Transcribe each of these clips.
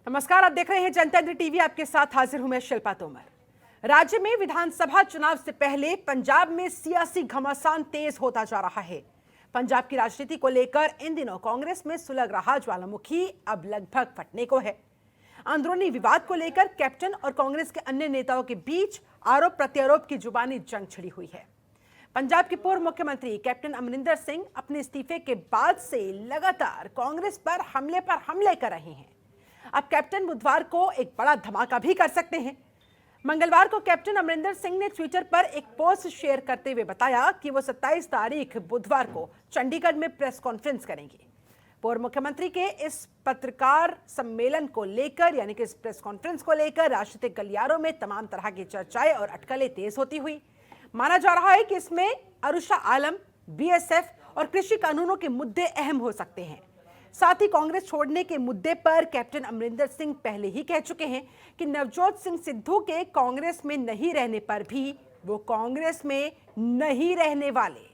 नमस्कार, आप देख रहे हैं जनतंत्र टीवी। आपके साथ हाजिर हूं मैं शिल्पा तोमर। राज्य में विधानसभा चुनाव से पहले पंजाब में सियासी घमासान तेज होता जा रहा है। पंजाब की राजनीति को लेकर इन दिनों कांग्रेस में सुलग रहा ज्वालामुखी अब लगभग फटने को है। अंदरूनी विवाद को लेकर कैप्टन और कांग्रेस के अन्य नेताओं के बीच आरोप प्रत्यारोप की जुबानी जंग छिड़ी हुई है। पंजाब के पूर्व मुख्यमंत्री कैप्टन अमरिंदर सिंह अपने इस्तीफे के बाद से लगातार कांग्रेस पर हमले कर रहे हैं। अब कैप्टन बुधवार को एक बड़ा धमाका भी कर सकते हैं। मंगलवार को कैप्टन अमरिंदर सिंह ने ट्विटर पर एक पोस्ट शेयर करते हुए बताया कि वो 27 तारीख बुधवार को चंडीगढ़ में प्रेस कॉन्फ्रेंस करेंगे। पूर्व मुख्यमंत्री के इस पत्रकार सम्मेलन को लेकर यानी कि इस प्रेस कॉन्फ्रेंस को लेकर राजनीतिक गलियारों में तमाम तरह की चर्चाएं और अटकलें तेज होती हुई। माना जा रहा है कि इसमें अरुषा आलम, बीएसएफ और कृषि कानूनों के मुद्दे अहम हो सकते हैं। साथ ही कांग्रेस छोड़ने के मुद्दे पर कैप्टन अमरिंदर सिंह पहले ही कह चुके हैं कि नवजोत सिंह सिद्धू के कांग्रेस में नहीं रहने पर भी वो कांग्रेस में नहीं रहने वाले।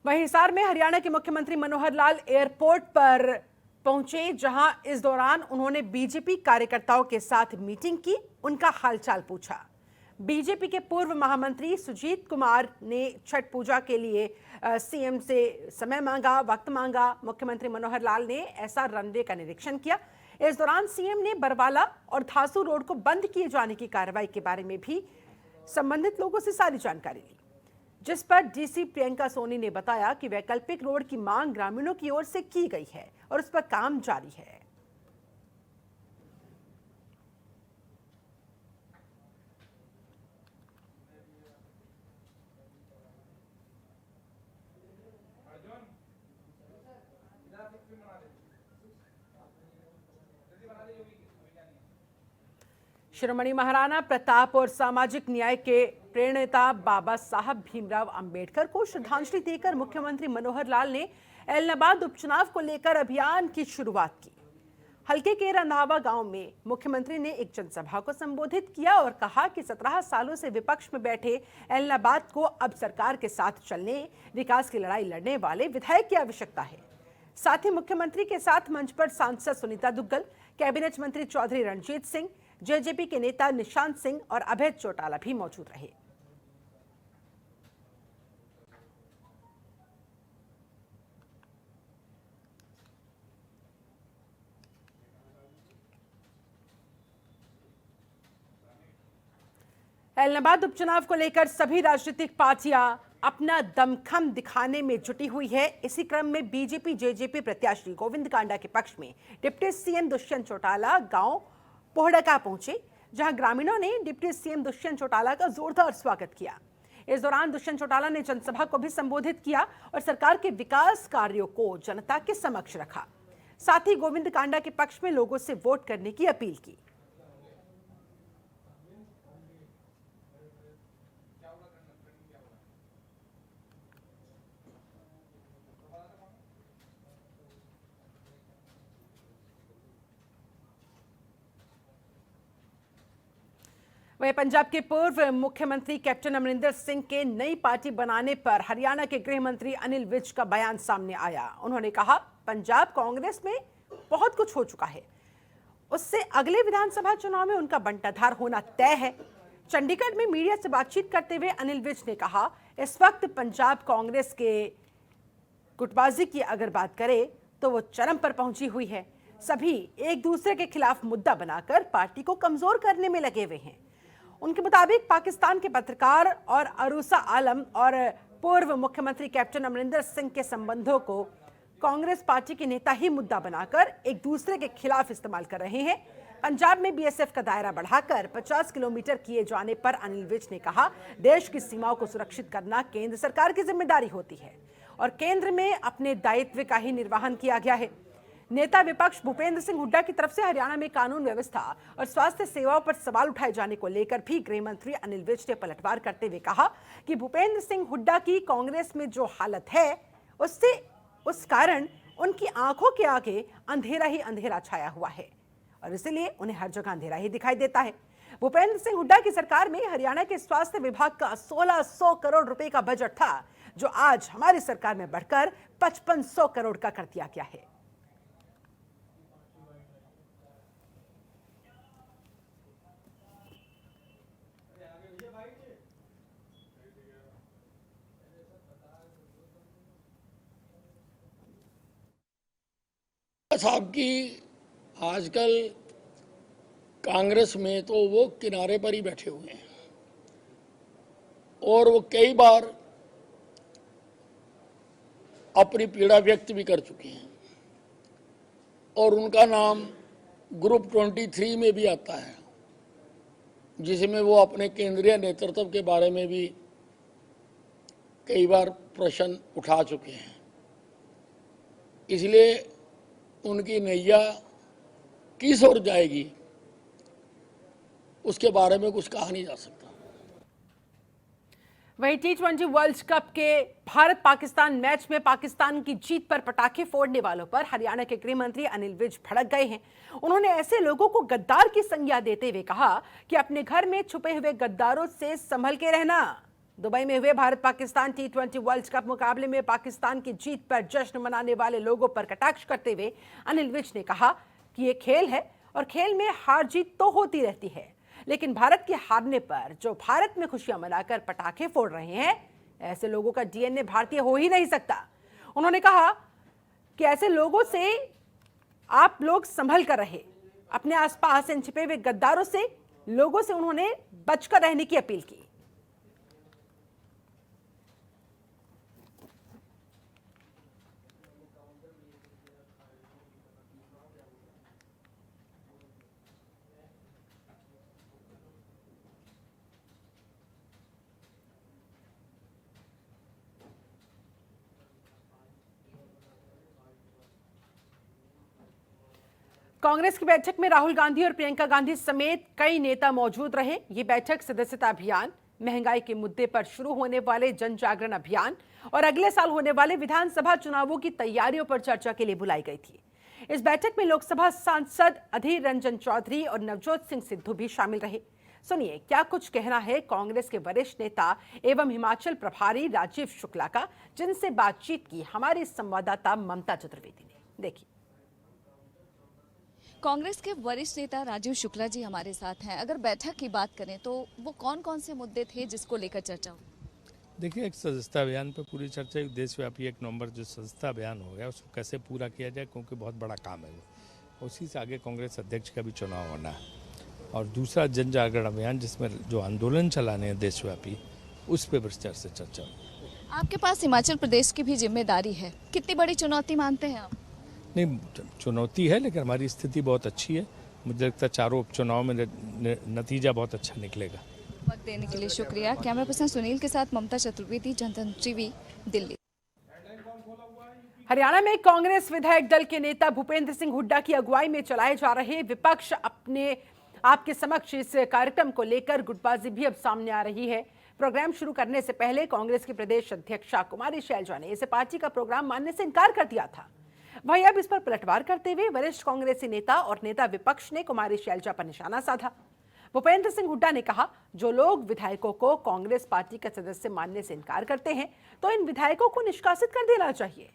वहीं हिसार में हरियाणा के मुख्यमंत्री मनोहर लाल एयरपोर्ट पर पहुंचे, जहां इस दौरान उन्होंने बीजेपी कार्यकर्ताओं के साथ मीटिंग की, उनका हालचाल पूछा। बीजेपी के पूर्व महामंत्री सुजीत कुमार ने छठ पूजा के लिए सीएम से समय मांगा, वक्त मांगा। मुख्यमंत्री मनोहर लाल ने ऐसा रनवे का निरीक्षण किया। इस दौरान सीएम ने बरवाला और धासू रोड को बंद किए जाने की कार्रवाई के बारे में भी संबंधित लोगों से सारी जानकारी ली, जिस पर डीसी प्रियंका सोनी ने बताया कि वैकल्पिक रोड की मांग ग्रामीणों की ओर से की गई है और उस पर काम जारी है। शिरोमणि महाराणा प्रताप और सामाजिक न्याय के प्रणेता बाबा साहब भीमराव अंबेडकर को श्रद्धांजलि देकर मुख्यमंत्री मनोहर लाल ने एलनाबाद उपचुनाव को लेकर अभियान की शुरुआत की। हल्के के रंधावा गांव में मुख्यमंत्री ने एक जनसभा को संबोधित किया और कहा कि 17 सालों से विपक्ष में बैठे एलनाबाद को अब सरकार के साथ चलने, विकास की लड़ाई लड़ने वाले विधायक की आवश्यकता है। साथ ही मुख्यमंत्री के साथ मंच पर सांसद सुनीता दुग्गल, कैबिनेट मंत्री चौधरी रणजीत सिंह, जेजेपी के नेता निशांत सिंह और अभय चौटाला भी मौजूद रहे। एलनाबाद उपचुनाव को लेकर सभी राजनीतिक पार्टियां अपना दमखम दिखाने में जुटी हुई है। इसी क्रम में बीजेपी जेजेपी प्रत्याशी गोविंद कांडा के पक्ष में डिप्टी सीएम दुष्यंत चौटाला गांव पोहड़का पहुंचे, जहां ग्रामीणों ने डिप्टी सीएम दुष्यंत चौटाला का जोरदार स्वागत किया। इस दौरान दुष्यंत चौटाला ने जनसभा को भी संबोधित किया और सरकार के विकास कार्यों को जनता के समक्ष रखा। साथ ही गोविंद कांडा के पक्ष में लोगों से वोट करने की अपील की। वहीं पंजाब के पूर्व मुख्यमंत्री कैप्टन अमरिंदर सिंह के नई पार्टी बनाने पर हरियाणा के गृह मंत्री अनिल विज का बयान सामने आया। उन्होंने कहा, पंजाब कांग्रेस में बहुत कुछ हो चुका है, उससे अगले विधानसभा चुनाव में उनका बंटाधार होना तय है। चंडीगढ़ में मीडिया से बातचीत करते हुए अनिल विज ने कहा, इस वक्त पंजाब कांग्रेस के गुटबाजी की अगर बात करें तो वो चरम पर पहुंची हुई है। सभी एक दूसरे के खिलाफ मुद्दा बनाकर पार्टी को कमजोर करने में लगे हुए हैं। उनके मुताबिक पाकिस्तान के पत्रकार और अरुषा आलम और पूर्व मुख्यमंत्री कैप्टन अमरिंदर सिंह के संबंधों को कांग्रेस पार्टी के नेता ही मुद्दा बनाकर एक दूसरे के खिलाफ इस्तेमाल कर रहे हैं। पंजाब में बीएसएफ का दायरा बढ़ाकर 50 किलोमीटर किए जाने पर अनिल विज ने कहा, देश की सीमाओं को सुरक्षित करना केंद्र सरकार की जिम्मेदारी होती है और केंद्र में अपने दायित्व का ही निर्वहन किया गया है। नेता विपक्ष भूपेंद्र सिंह हुड्डा की तरफ से हरियाणा में कानून व्यवस्था और स्वास्थ्य सेवाओं पर सवाल उठाए जाने को लेकर भी गृह मंत्री अनिल विज ने पलटवार करते हुए कहा कि भूपेंद्र सिंह हुड्डा की कांग्रेस में जो हालत है उससे उस कारण उनकी आंखों के आगे अंधेरा ही अंधेरा छाया हुआ है और इसलिए उन्हें हर जगह अंधेरा ही दिखाई देता है। भूपेंद्र सिंह हुड्डा की सरकार में हरियाणा के स्वास्थ्य विभाग का 1600 करोड़ रुपए का बजट था, जो आज हमारी सरकार में बढ़कर 5500 करोड़ का कर दिया गया है। साहब की आजकल कांग्रेस में तो वो किनारे पर ही बैठे हुए हैं और वो कई बार अपनी पीड़ा व्यक्त भी कर चुके हैं और उनका नाम ग्रुप 23 में भी आता है, जिसमें वो अपने केंद्रीय नेतृत्व के बारे में भी कई बार प्रश्न उठा चुके हैं। इसलिए उनकी नैया किस ओर जाएगी उसके बारे में कुछ कहा नहीं जा सकता। वहीं T20 वर्ल्ड कप के भारत पाकिस्तान मैच में पाकिस्तान की जीत पर पटाखे फोड़ने वालों पर हरियाणा के गृह मंत्री अनिल विज भड़क गए हैं। उन्होंने ऐसे लोगों को गद्दार की संज्ञा देते हुए कहा कि अपने घर में छुपे हुए गद्दारों से संभल के रहना। दुबई में हुए Bharat Pakistan T20 world cup मुकाबले में पाकिस्तान की जीत पर जश्न मनाने वाले लोगों पर कटाक्ष करते हुए अनिल विज ने कहा कि ये खेल है और खेल में हार जीत तो होती रहती है, लेकिन भारत के हारने पर जो भारत में खुशियां मनाकर पटाखे फोड़ रहे हैं, ऐसे लोगों का डीएनए भारतीय हो ही नहीं सकता। उन्होंने कहा कि ऐसे लोगों से आप लोग संभल कर रहे, अपने आसपास इन छिपे हुए गद्दारों से लोगों से उन्होंने बचकर रहने की अपील की। कांग्रेस की बैठक में राहुल गांधी और प्रियंका गांधी समेत कई नेता मौजूद रहे। ये बैठक सदस्यता अभियान, महंगाई के मुद्दे पर शुरू होने वाले जन जागरण अभियान और अगले साल होने वाले विधानसभा चुनावों की तैयारियों पर चर्चा के लिए बुलाई गई थी। इस बैठक में लोकसभा सांसद अधीर रंजन चौधरी और नवजोत सिंह सिद्धू भी शामिल रहे। सुनिए क्या कुछ कहना है कांग्रेस के वरिष्ठ नेता एवं हिमाचल प्रभारी राजीव शुक्ला का, जिनसे बातचीत की हमारी संवाददाता ममता चतुर्वेदी ने। देखिए, कांग्रेस के वरिष्ठ नेता राजीव शुक्ला जी हमारे साथ हैं। अगर बैठक की बात करें तो वो कौन कौन से मुद्दे थे जिसको लेकर चर्चा हुई? देखिए, एक सदस्यता अभियान पर पूरी चर्चा, एक देशव्यापी 1 नवंबर जो सदस्यता अभियान हो गया उसको कैसे पूरा किया जाए, क्योंकि बहुत बड़ा काम है वो। उसी से आगे कांग्रेस अध्यक्ष का भी चुनाव होना है। और दूसरा जन जागरण अभियान, जिसमें जो आंदोलन चलाने हैं देशव्यापी, उस पर विस्तार से चर्चा हुई। आपके पास हिमाचल प्रदेश की भी जिम्मेदारी है, कितनी बड़ी चुनौती मानते हैं आप? नहीं, चुनौती है, लेकिन हमारी स्थिति बहुत अच्छी है। मुझे लगता है चारों उपचुनाव में नतीजा बहुत अच्छा निकलेगा। वक्त देने के लिए शुक्रिया। कैमरा पर्सन सुनील के साथ ममता चतुर्वेदी, जनतंत्र टीवी, दिल्ली। हरियाणा में कांग्रेस विधायक दल के नेता भूपेंद्र सिंह हुड्डा की अगुवाई में चलाए जा रहे विपक्ष अपने आपके समक्ष इस कार्यक्रम को लेकर गुटबाजी भी अब सामने आ रही है। प्रोग्राम शुरू करने से पहले कांग्रेस की प्रदेश अध्यक्षा कुमारी शैलजा ने इसे पार्टी का प्रोग्राम मानने से इनकार कर दिया था। वहीं अब इस पर पलटवार करते हुए वरिष्ठ कांग्रेसी नेता और नेता विपक्ष ने कुमारी शैलजा पर निशाना साधा। भूपेंद्र सिंह हुड्डा ने कहा, जो लोग विधायकों को कांग्रेस पार्टी का सदस्य मानने से इनकार करते हैं तो इन विधायकों को निष्कासित कर देना चाहिए।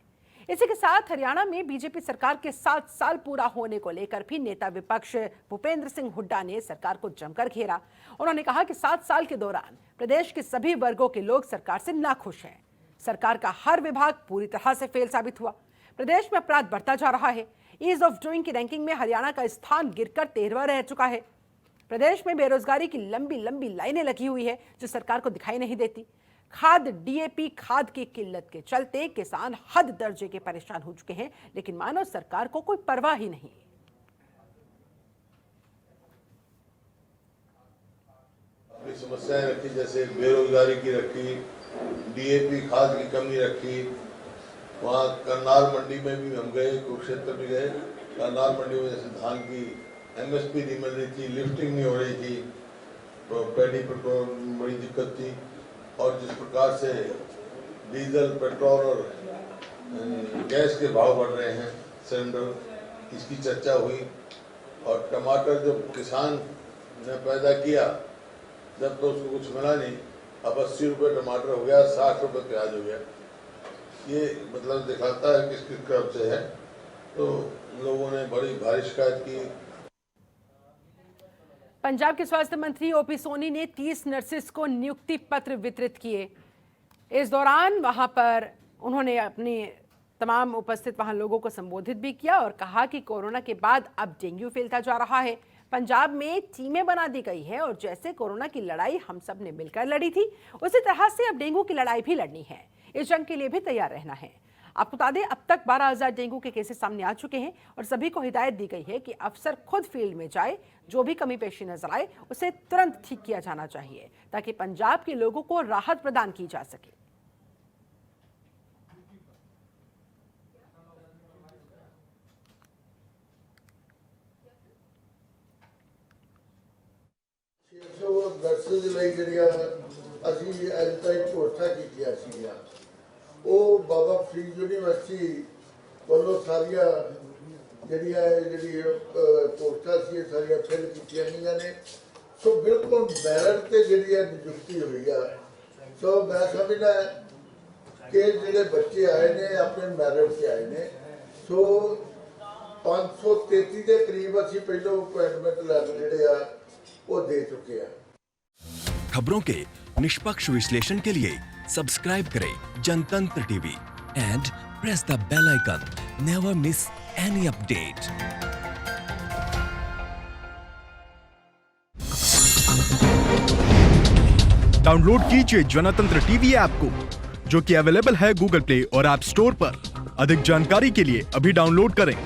इसी के साथ हरियाणा में बीजेपी सरकार के 7 साल पूरा होने को लेकर भी नेता विपक्ष भूपेंद्र सिंह हुड्डा ने सरकार को जमकर घेरा। उन्होंने कहा कि 7 साल के दौरान प्रदेश के सभी वर्गों के लोग सरकार से नाखुश हैं। सरकार का हर विभाग पूरी तरह से फेल साबित हुआ। प्रदेश में अपराध बढ़ता जा रहा है। ईज ऑफ डूइंग की रैंकिंग में हरियाणा का स्थान गिरकर 13वां रह चुका है। प्रदेश में बेरोजगारी की लंबी लंबी लाइनें लगी हुई है, जो सरकार को दिखाई नहीं देती। खाद, डीएपी खाद की किल्लत के चलते किसान हद दर्जे के परेशान हो चुके हैं, लेकिन मानो सरकार को कोई परवाह ही नहीं। अपनी समस्याएं रखी, जैसे बेरोजगारी की रखी, डीएपी खाद की कमी रखी। वहाँ करनाल मंडी में भी हम गए, कुरुक्षेत्र भी गए। करनाल मंडी में जैसे धान की एमएसपी नहीं मिल रही थी, लिफ्टिंग नहीं हो रही थी, तो पैडी पेट्रोल में बड़ी दिक्कत थी। और जिस प्रकार से डीजल, पेट्रोल और गैस के भाव बढ़ रहे हैं, सिलेंडर, इसकी चर्चा हुई। और टमाटर जब किसान ने पैदा किया जब तो उसको कुछ मिला नहीं, अब 80 रुपये टमाटर हो गया, 60 रुपये प्याज हो गया। ये मतलब दिखाता है किस तरफ से है। तो लोगों ने बड़ी भारी शिकायत की। पंजाब के स्वास्थ्य मंत्री ओपी सोनी ने 30 नर्सेस को नियुक्ति पत्र वितरित किए। इस दौरान वहां पर उन्होंने अपने तमाम उपस्थित वहां लोगों को संबोधित भी किया और कहा कि कोरोना के बाद अब डेंगू फैलता जा रहा है। पंजाब में टीमें बना दी गई है और जैसे कोरोना की लड़ाई हम सब ने मिलकर लड़ी थी, उसी तरह से अब डेंगू की लड़ाई भी लड़नी है। इस जंग के लिए भी तैयार रहना है। आपको बता दें, अब तक 12,000 डेंगू के केसेस सामने आ चुके हैं और सभी को हिदायत दी गई है कि अफसर खुद फील्ड में जाए, जो भी कमी पेशी नजर आए उसे तुरंत ठीक किया जाना चाहिए ताकि पंजाब के लोगों को राहत प्रदान की जा सके। नर्सेज ਲਈ ਜਿਹੜੀਆਂ ਅਸੀਂ ਅੱਜ ਤੱਕ ਕੋਰਸਾਂ ਕੀਤੀਆਂ ਸੀਗੀਆਂ, ਉਹ ਬਾਬਾ ਫਰੀਦ ਯੂਨੀਵਰਸਿਟੀ ਵੱਲੋਂ ਸਾਰੀਆਂ ਜਿਹੜੀ ਕੋਰਸਾਂ ਸੀ ਸਾਰੀਆਂ ਫਿਲ ਕੀਤੀਆਂ ਗਈਆਂ ਨੇ। ਸੋ ਬਿਲਕੁਲ ਮੈਰਿਟ ਤੇ ਜਿਹੜੀ ਨਿਯੁਕਤੀ ਹੋਈ ਆ। ਸੋ ਮੈਂ ਸਮਝਦਾ ਕਿ ਜਿਹੜੇ ਬੱਚੇ ਆਏ ਨੇ ਆਪਣੇ ਮੈਰਿਟ ਤੇ ਆਏ ਨੇ। ਸੋ 533 ਦੇ ਕਰੀਬ ਅਸੀਂ ਪਹਿਲਾਂ ਅਪਾਇੰਟਮੈਂਟ ਲੈਟਰ ਜਿਹੜੇ ਆ वो दे चुके हैं। खबरों के निष्पक्ष विश्लेषण के लिए सब्सक्राइब करें Janatantra TV and press the bell icon. Never miss any update. Download कीजिए जनतंत्र टीवी ऐप को, जो कि अवेलेबल है गूगल प्ले और ऐप स्टोर पर। अधिक जानकारी के लिए अभी डाउनलोड करें।